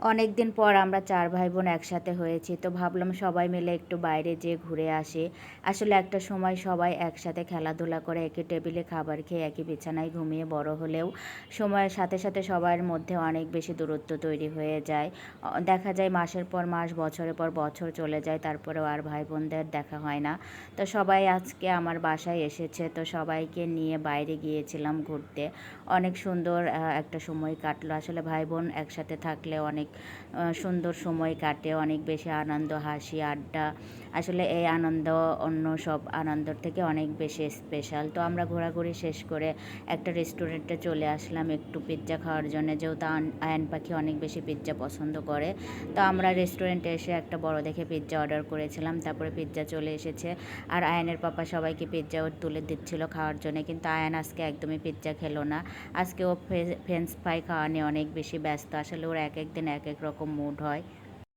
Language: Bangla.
অনেক দিন পর আমরা 4 ভাই বোন একসাথে হয়েছি। তো ভাবলাম সবাই মিলে একটু বাইরে যেয়ে ঘুরে আসি। আসলে একটা সময় সবাই একসাথে খেলাধুলা করে একই টেবিলে খাবার খেয়ে একই বিছানায় ঘুমিয়ে বড় হলেও সময়ের সাথে সাথে সবার মধ্যে অনেক বেশি দূরত্ব তৈরি হয়ে যায়। দেখা যায় মাসের পর মাস, বছরের পর বছর চলে যায়, তারপরেও আর ভাই বোনদের দেখা হয় না। তো সবাই আজকে আমার বাসায় এসেছে, তো সবাইকে নিয়ে বাইরে গিয়েছিলাম ঘুরতে। অনেক সুন্দর একটা সময় কাটলো। আসলে ভাই বোন একসাথে থাকলে অনেক সুন্দর সময় কাটে, অনেক বেশি আনন্দ, হাসি, আড্ডা। আসলে এই আনন্দ অন্য সব আনন্দর থেকে অনেক বেশি স্পেশাল। তো আমরা ঘোরাঘুরি শেষ করে একটা রেস্টুরেন্টে চলে আসলাম একটু পিৎজা খাওয়ার জন্যে, যেহেতু আয়ান পাখি অনেক বেশি পিৎজা পছন্দ করে। তো আমরা রেস্টুরেন্টে এসে একটা বড় দেখে পিৎজা অর্ডার করেছিলাম, তারপরে পিৎজা চলে এসেছে। আর আয়ানের পাপা সবাইকে পিৎজা তুলে দিচ্ছিল খাওয়ার জন্যে, কিন্তু আয়ান আজকে একদমই পিৎজা খেলো না। আজকে ও ফ্রেঞ্চ ফ্রাই খাওয়া নিয়ে অনেক বেশি ব্যস্ত। আসলে ওর এক এক দিন এক এক রকম মুড হয়।